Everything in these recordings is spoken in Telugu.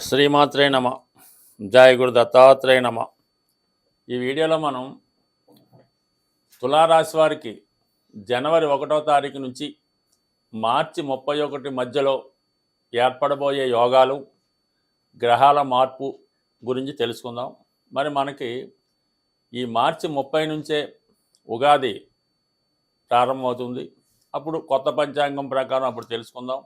శ్రీమాత్రే నమ. జయ గురు దత్తాత్రేయ నమ. ఈ వీడియోలో మనం తులారాశి వారికి జనవరి 1వ తారీఖు నుంచి మార్చి 31 మధ్యలో ఏర్పడబోయే యోగాలు, గ్రహాల మార్పు గురించి తెలుసుకుందాం. మరి మనకి ఈ మార్చి 30 నుంచే ఉగాది ప్రారంభమవుతుంది. అప్పుడు కొత్త పంచాంగం ప్రకారం అప్పుడు తెలుసుకుందాం.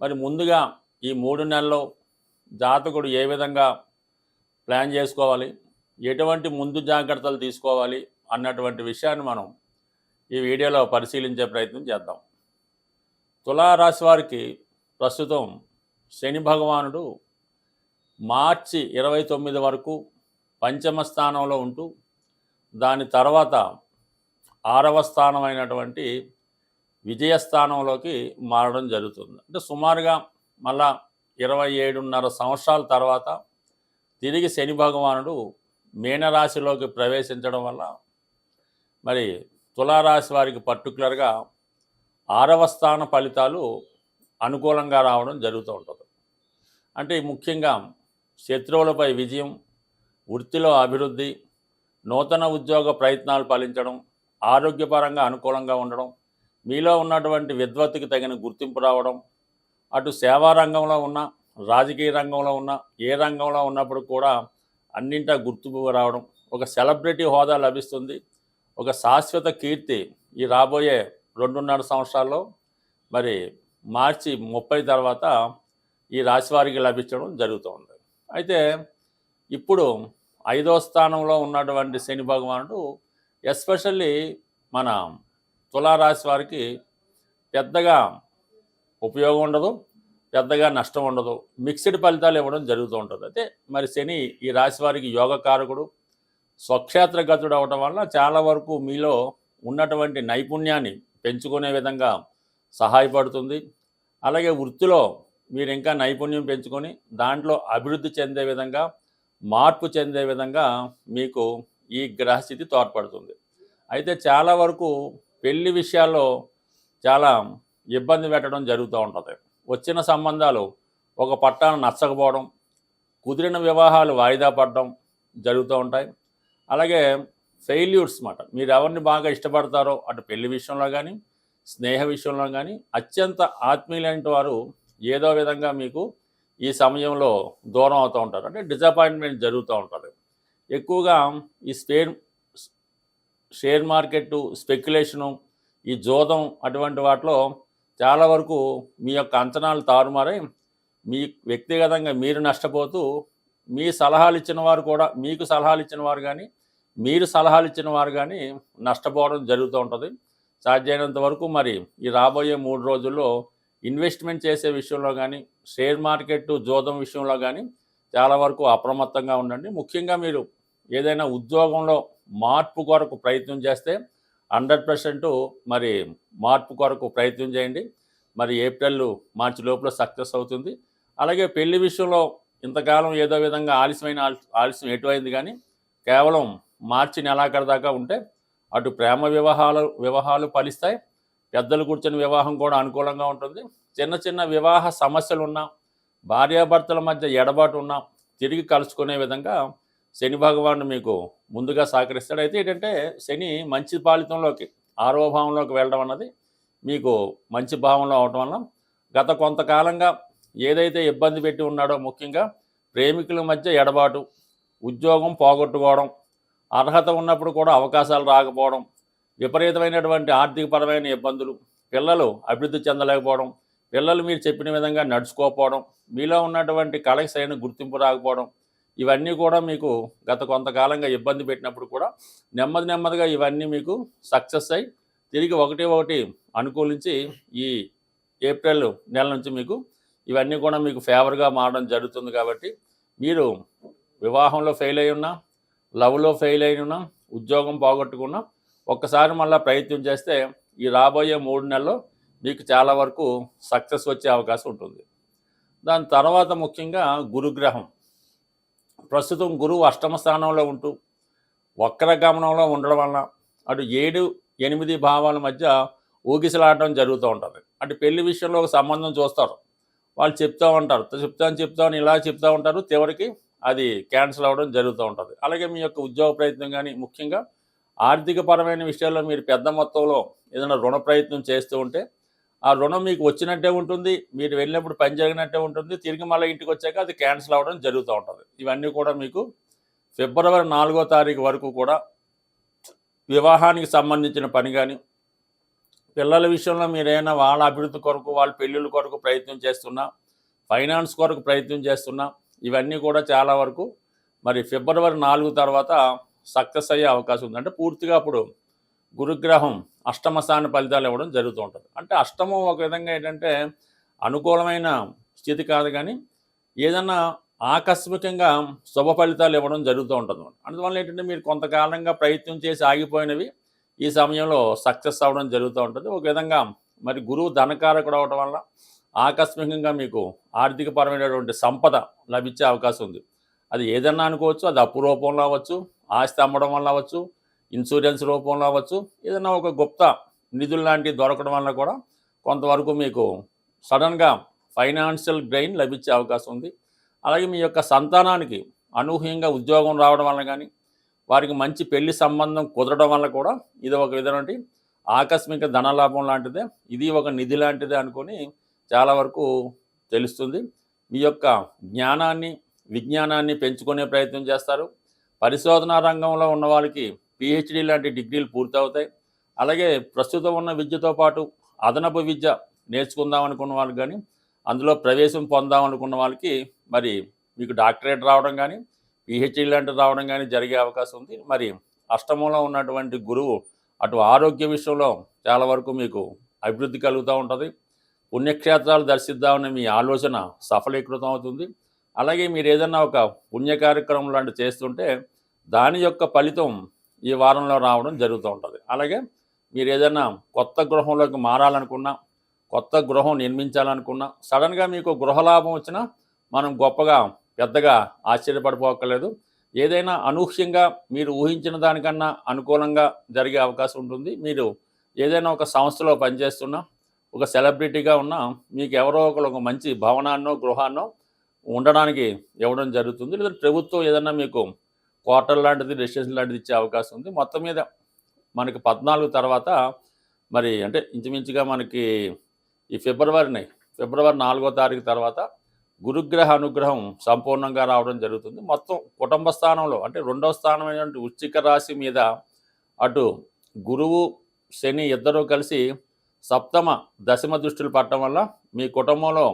మరి ముందుగా ఈ 3 నెలల్లో జాతకుడు ఏ విధంగా ప్లాన్ చేసుకోవాలి, ఎటువంటి ముందు జాగ్రత్తలు తీసుకోవాలి అన్నటువంటి విషయాన్ని మనం ఈ వీడియోలో పరిశీలించే ప్రయత్నం చేద్దాం. తులారాశి వారికి ప్రస్తుతం శని భగవానుడు మార్చి 29 వరకు పంచమ స్థానంలో ఉంటూ దాని తర్వాత 6వ స్థానమైనటువంటి విజయస్థానంలోకి మారడం జరుగుతుంది. అంటే సుమారుగా మళ్ళా 27.5 సంవత్సరాల తర్వాత తిరిగి శని భగవానుడు మీనరాశిలోకి ప్రవేశించడం వల్ల మరి తులారాశి వారికి పర్టికులర్గా 6వ స్థాన ఫలితాలు అనుకూలంగా రావడం జరుగుతూ ఉంటుంది. అంటే ముఖ్యంగా శత్రువులపై విజయం, వృత్తిలో అభివృద్ధి, నూతన ఉద్యోగ ప్రయత్నాలు ఫలించడం, ఆరోగ్యపరంగా అనుకూలంగా ఉండడం, మీలో ఉన్నటువంటి విద్వత్తుకి తగిన గుర్తింపు రావడం, అటు సేవా రంగంలో ఉన్న, రాజకీయ రంగంలో ఉన్న, ఏ రంగంలో ఉన్నప్పుడు కూడా అన్నింటా గుర్తింపు రావడం, ఒక సెలబ్రిటీ హోదా లభిస్తుంది. ఒక శాశ్వత కీర్తి ఈ రాబోయే 2.5 సంవత్సరాల్లో మరి మార్చి 30 తర్వాత ఈ రాశి వారికి లభించడం జరుగుతుంది. అయితే ఇప్పుడు 5వ స్థానంలో ఉన్నటువంటి శని భగవానుడు ఎస్పెషల్లీ మన తులారాశి వారికి పెద్దగా ఉపయోగం ఉండదు, పెద్దగా నష్టం ఉండదు, మిక్స్డ్ ఫలితాలు ఇవ్వడం జరుగుతూ ఉంటుంది. అయితే మరి శని ఈ రాశి వారికి యోగకారకుడు, స్వక్షేత్రగతుడు అవడం వల్ల చాలా వరకు మీలో ఉన్నటువంటి నైపుణ్యాన్ని పెంచుకునే విధంగా సహాయపడుతుంది. అలాగే వృత్తిలో మీరు ఇంకా నైపుణ్యం పెంచుకొని దాంట్లో అభివృద్ధి చెందే విధంగా, మార్పు చెందే విధంగా మీకు ఈ గ్రహస్థితి తోడ్పడుతుంది. అయితే చాలా వరకు పెళ్లి విషయాల్లో చాలా ఇబ్బంది పెట్టడం జరుగుతూ ఉంటుంది. వచ్చిన సంబంధాలు ఒక పట్టాన నచ్చకపోవడం, కుదిరిన వివాహాలు వాయిదా పడడం జరుగుతూ ఉంటాయి. అలాగే ఫెయిల్యూర్స్ మాట, మీరు ఎవరిని బాగా ఇష్టపడతారో అటు పెళ్లి విషయంలో కానీ, స్నేహ విషయంలో కానీ అత్యంత ఆత్మీయులైన వారు ఏదో విధంగా మీకు ఈ సమయంలో దూరం అవుతూ ఉంటారు. అంటే డిసప్పాయింట్మెంట్ జరుగుతూ ఉంటుంది. ఎక్కువగా ఈ షేర్ మార్కెట్, స్పెక్యులేషను, ఈ జోదం అటువంటి వాటిలో చాలా వరకు మీ యొక్క అంచనాలు తారుమారై మీ వ్యక్తిగతంగా మీరు నష్టపోతూ, మీ సలహాలు ఇచ్చిన వారు కూడా, మీకు సలహాలు ఇచ్చిన వారు కానీ, మీరు సలహాలు ఇచ్చిన వారు కానీ నష్టపోవడం జరుగుతూ ఉంటుంది. సాధ్యమైనంత వరకు మరి ఈ రాబోయే 3 రోజుల్లో ఇన్వెస్ట్మెంట్ చేసే విషయంలో కానీ, షేర్ మార్కెట్ జోదం విషయంలో కానీ చాలా వరకు అప్రమత్తంగా ఉండండి. ముఖ్యంగా మీరు ఏదైనా ఉద్యోగంలో మార్పు కొరకు ప్రయత్నం చేస్తే 100% మరి మార్పు కొరకు ప్రయత్నం చేయండి. మరి ఏప్రిల్, మార్చి లోపల సక్సెస్ అవుతుంది. అలాగే పెళ్లి విషయంలో ఇంతకాలం ఏదో విధంగా ఆలస్యం ఎటువైంది కానీ కేవలం మార్చి నెలాఖరు దాకా ఉంటే అటు ప్రేమ వివాహాలు ఫలిస్తాయి. పెద్దలు కూర్చొని వివాహం కూడా అనుకూలంగా ఉంటుంది. చిన్న చిన్న వివాహ సమస్యలు ఉన్నా, భార్యాభర్తల మధ్య ఎడబాటు ఉన్నా తిరిగి కలుసుకునే విధంగా శని భగవానుడు మీకు ముందుగా సహకరిస్తాడు. అయితే ఏంటంటే శని మంచి ఫలితంలోకి 6వ భావంలోకి వెళ్ళడం అన్నది మీకు మంచి భావంలో అవటం వల్ల గత కొంతకాలంగా ఏదైతే ఇబ్బంది పెట్టి ఉన్నాడో, ముఖ్యంగా ప్రేమికుల మధ్య ఎడబాటు, ఉద్యోగం పోగొట్టుకోవడం, అర్హత ఉన్నప్పుడు కూడా అవకాశాలు రాకపోవడం, విపరీతమైనటువంటి ఆర్థికపరమైన ఇబ్బందులు, పిల్లలు అభివృద్ధి చెందలేకపోవడం, పిల్లలు మీరు చెప్పిన విధంగా నడుచుకోకపోవడం, మీలో ఉన్నటువంటి కళకి సరైన గుర్తింపు రాకపోవడం, ఇవన్నీ కూడా మీకు గత కొంతకాలంగా ఇబ్బంది పెట్టినప్పుడు కూడా నెమ్మదిగా ఇవన్నీ మీకు సక్సెస్ అయ్యి తిరిగి ఒకటి అనుకూలించి ఈ ఏప్రిల్ నెల నుంచి మీకు ఇవన్నీ కూడా మీకు ఫేవర్గా మారడం జరుగుతుంది. కాబట్టి మీరు వివాహంలో ఫెయిల్ అయి ఉన్నా, లవ్లో ఫెయిల్ అయి ఉన్నా, ఉద్యోగం పోగొట్టుకున్నా ఒక్కసారి మళ్ళీ ప్రయత్నం చేస్తే ఈ రాబోయే 3 నెలల్లో మీకు చాలా వరకు సక్సెస్ వచ్చే అవకాశం ఉంటుంది. దాని తర్వాత ముఖ్యంగా గురుగ్రహం ప్రస్తుతం గురువు 8వ స్థానంలో ఉంటూ వక్రగమనంలో ఉండడం వలన అటు 7, 8 భావాల మధ్య ఊగిసలాడడం జరుగుతూ ఉంటుంది. అటు పెళ్లి విషయంలో ఒక సంబంధం చూస్తారు, వాళ్ళు చెప్తూ ఉంటారు, చెప్తాను ఇలా చెప్తూ ఉంటారు, చివరికి అది క్యాన్సిల్ అవ్వడం జరుగుతూ ఉంటుంది. అలాగే మీ యొక్క ఉద్యోగ ప్రయత్నం కానీ, ముఖ్యంగా ఆర్థికపరమైన విషయాల్లో మీరు పెద్ద మొత్తంలో ఏదైనా రుణ ప్రయత్నం చేస్తూ ఉంటే ఆ రుణం మీకు వచ్చినట్టే ఉంటుంది, మీరు వెళ్ళినప్పుడు పని జరిగినట్టే ఉంటుంది, తిరిగి మళ్ళీ ఇంటికి వచ్చాక అది క్యాన్సిల్ అవ్వడం జరుగుతూ ఉంటుంది. ఇవన్నీ కూడా మీకు ఫిబ్రవరి 4వ తారీఖు వరకు కూడా వివాహానికి సంబంధించిన పని కానీ, పిల్లల విషయంలో మీరైనా వాళ్ళ అభివృద్ధి కొరకు, వాళ్ళ పెళ్ళిళ్ళ కొరకు ప్రయత్నం చేస్తున్నా, ఫైనాన్స్ కొరకు ప్రయత్నం చేస్తున్నా, ఇవన్నీ కూడా చాలా వరకు మరి ఫిబ్రవరి 4 తర్వాత సక్సెస్ అయ్యే అవకాశం ఉంది. అంటే పూర్తిగా అప్పుడు గురుగ్రహం అష్టమ స్థాన ఫలితాలు ఇవ్వడం జరుగుతూ ఉంటుంది. అంటే అష్టమం ఒక విధంగా ఏంటంటే అనుకూలమైన స్థితి కాదు, కానీ ఏదన్నా ఆకస్మికంగా శుభ ఫలితాలు ఇవ్వడం జరుగుతూ ఉంటుంది. అందువల్ల ఏంటంటే మీరు కొంతకాలంగా ప్రయత్నం చేసి ఆగిపోయినవి ఈ సమయంలో సక్సెస్ అవ్వడం జరుగుతూ ఉంటుంది. ఒక విధంగా మరి గురువు ధనకారకుడు అవడం వల్ల ఆకస్మికంగా మీకు ఆర్థికపరమైనటువంటి సంపద లభించే అవకాశం ఉంది. అది ఏదన్నా అనుకోవచ్చు, అది అప్పు రూపంలో అవ్వచ్చు, ఆస్తి అమ్మడం వల్ల అవ్వచ్చు, ఇన్సూరెన్స్ రూపంలో అవ్వచ్చు, ఏదైనా ఒక గుప్త నిధులు లాంటివి దొరకడం వల్ల కూడా కొంతవరకు మీకు సడన్గా ఫైనాన్షియల్ గెయిన్ లభించే అవకాశం ఉంది. అలాగే మీ యొక్క సంతానానికి అనూహ్యంగా ఉద్యోగం రావడం వల్ల కానీ, వారికి మంచి పెళ్లి సంబంధం కుదరడం వల్ల కూడా ఇది ఒక విధమైన ఆకస్మిక ధనలాభం లాంటిదే, ఇది ఒక నిధి లాంటిదే అనుకొని చాలా వరకు తెలుస్తుంది. మీ యొక్క జ్ఞానాన్ని, విజ్ఞానాన్ని పెంచుకునే ప్రయత్నం చేస్తారు. పరిశోధనా రంగంలో ఉన్న వాళ్ళకి పిహెచ్డి లాంటి డిగ్రీలు పూర్తవుతాయి. అలాగే ప్రస్తుతం ఉన్న విద్యతో పాటు అదనపు విద్య నేర్చుకుందాం అనుకున్న వాళ్ళకి కానీ, అందులో ప్రవేశం పొందాం అనుకున్న వాళ్ళకి మరి మీకు డాక్టరేట్ రావడం కానీ, పిహెచ్డి లాంటివి రావడం కానీ జరిగే అవకాశం ఉంది. మరి అష్టమంలో ఉన్నటువంటి గురువు అటు ఆరోగ్య విషయంలో చాలా వరకు మీకు అభివృద్ధి కలుగుతూ ఉంటుంది. పుణ్యక్షేత్రాలు దర్శిద్దామని మీ ఆలోచన సఫలీకృతం అవుతుంది. అలాగే మీరు ఏదన్నా ఒక పుణ్య కార్యక్రమం లాంటివి చేస్తుంటే దాని యొక్క ఫలితం ఈ వారంలో రావడం జరుగుతూ ఉంటుంది. అలాగే మీరు ఏదైనా కొత్త గృహంలోకి మారాలనుకున్నా, కొత్త గృహం నిర్మించాలనుకున్నా, సడన్గా మీకు గృహలాభం వచ్చినా మనం గొప్పగా పెద్దగా ఆశ్చర్యపడిపోక్కర్లేదు. ఏదైనా అనూహ్యంగా మీరు ఊహించిన దానికన్నా అనుకూలంగా జరిగే అవకాశం ఉంటుంది. మీరు ఏదైనా ఒక సంస్థలో పనిచేస్తున్నా, ఒక సెలబ్రిటీగా ఉన్నా, మీకు ఎవరో ఒకరు ఒక మంచి భవనాన్నో గృహాన్నో ఉండడానికి ఇవ్వడం జరుగుతుంది. లేదా ప్రభుత్వం ఏదన్నా మీకు క్వార్టర్ లాంటిది, రెసిడెన్షియల్ లాంటిది ఇచ్చే అవకాశం ఉంది. మొత్తం మీద మనకి 14 తర్వాత మరి అంటే ఇంచుమించుగా మనకి ఈ ఫిబ్రవరి 4వ తారీఖు తర్వాత గురుగ్రహ అనుగ్రహం సంపూర్ణంగా రావడం జరుగుతుంది. మొత్తం కుటుంబ స్థానంలో అంటే 2వ స్థానమైనటువంటి వృశ్చిక రాశి మీద అటు గురువు, శని ఇద్దరూ కలిసి సప్తమ, దశమ దృష్టిలు పట్టడం వల్ల మీ కుటుంబంలో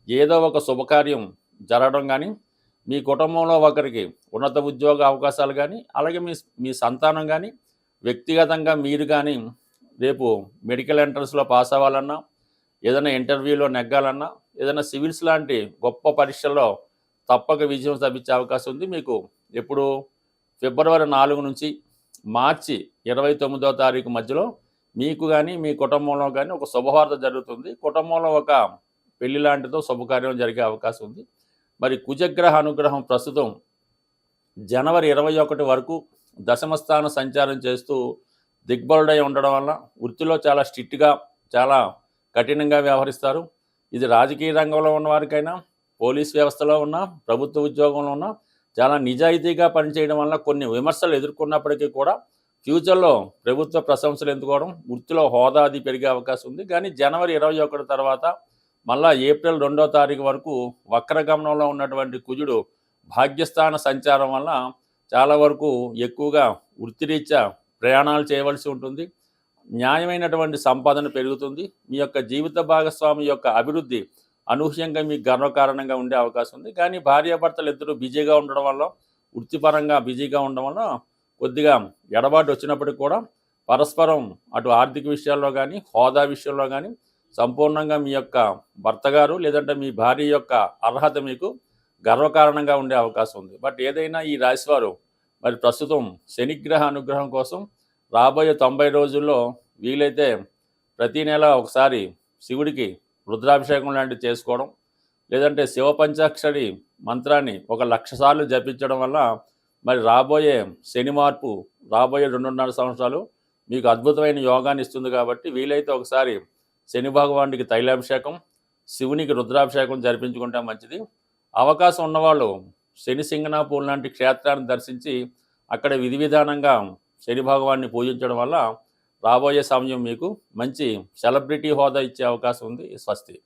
ఏదో ఒక శుభకార్యం జరగడం కానీ, మీ కుటుంబంలో ఒకరికి ఉన్నత ఉద్యోగ అవకాశాలు కానీ, అలాగే మీ సంతానం కానీ, వ్యక్తిగతంగా మీరు కానీ రేపు మెడికల్ ఎంట్రన్స్లో పాస్ అవ్వాలన్నా, ఏదైనా ఇంటర్వ్యూలో నెగ్గాలన్నా, ఏదైనా సివిల్స్ లాంటి గొప్ప పరీక్షల్లో తప్పక విజయం లభించే అవకాశం ఉంది. మీకు ఎప్పుడు ఫిబ్రవరి 4 నుంచి మార్చి 29వ తారీఖు మధ్యలో మీకు కానీ, మీ కుటుంబంలో కానీ ఒక శుభవార్త జరుగుతుంది. కుటుంబంలో ఒక పెళ్లి లాంటిదో శుభకార్యం జరిగే అవకాశం ఉంది. మరి కుజగ్రహ అనుగ్రహం ప్రస్తుతం జనవరి 21 వరకు దశమస్థాన సంచారం చేస్తూ దిగ్బలుడై ఉండడం వల్ల వృత్తిలో చాలా స్ట్రిక్ట్గా, చాలా కఠినంగా వ్యవహరిస్తారు. ఇది రాజకీయ రంగంలో ఉన్నవారికైనా, పోలీస్ వ్యవస్థలో ఉన్న, ప్రభుత్వ ఉద్యోగంలో ఉన్న చాలా నిజాయితీగా పనిచేయడం వల్ల కొన్ని విమర్శలు ఎదుర్కొన్నప్పటికీ కూడా ఫ్యూచర్లో ప్రభుత్వ ప్రశంసలు ఎందుకోవడం, వృత్తిలో హోదా అది పెరిగే అవకాశం ఉంది. కానీ జనవరి 21 తర్వాత మళ్ళా ఏప్రిల్ 2వ తారీఖు వరకు వక్రగమనంలో ఉన్నటువంటి కుజుడు భాగ్యస్థాన సంచారం వల్ల చాలా వరకు ఎక్కువగా వృత్తిరీత్యా ప్రయాణాలు చేయవలసి ఉంటుంది. న్యాయమైనటువంటి సంపాదన పెరుగుతుంది. మీ యొక్క జీవిత భాగస్వామి యొక్క అభివృద్ధి అనూహ్యంగా మీకు గర్వకారణంగా ఉండే అవకాశం ఉంది. కానీ భార్యాభర్తలు ఇద్దరు బిజీగా ఉండడం వల్ల, వృత్తిపరంగా బిజీగా ఉండడం వల్ల కొద్దిగా ఎడబాటు వచ్చినప్పటికీ కూడా పరస్పరం అటు ఆర్థిక విషయాల్లో కానీ, హోదా విషయంలో కానీ సంపూర్ణంగా మీ యొక్క భర్త గారు లేదంటే మీ భార్య యొక్క అర్హత మీకు గర్వకారణంగా ఉండే అవకాశం ఉంది. బట్ ఏదైనా ఈ రాశివారు మరి ప్రస్తుతం శనిగ్రహ అనుగ్రహం కోసం రాబోయే 90 రోజుల్లో వీలైతే ప్రతి నెల ఒకసారి శివుడికి రుద్రాభిషేకం లాంటివి చేసుకోవడం, లేదంటే శివ పంచాక్షరి మంత్రాన్ని 1,00,000 సార్లు జపించడం వల్ల మరి రాబోయే శని మార్పు, రాబోయే 2.5 సంవత్సరాలు మీకు అద్భుతమైన యోగాన్ని ఇస్తుంది. కాబట్టి వీలైతే ఒకసారి శని భగవానుడికి తైలాభిషేకం, శివునికి రుద్రాభిషేకం జరిపించుకుంటే మంచిది. అవకాశం ఉన్నవాళ్ళు శని సింగనాపూర్ లాంటి క్షేత్రాన్ని దర్శించి అక్కడ విధి విధానంగా శని భగవాన్ని పూజించడం వల్ల రాబోయే సమయం మీకు మంచి సెలబ్రిటీ హోదా ఇచ్చే అవకాశం ఉంది. స్వస్తి.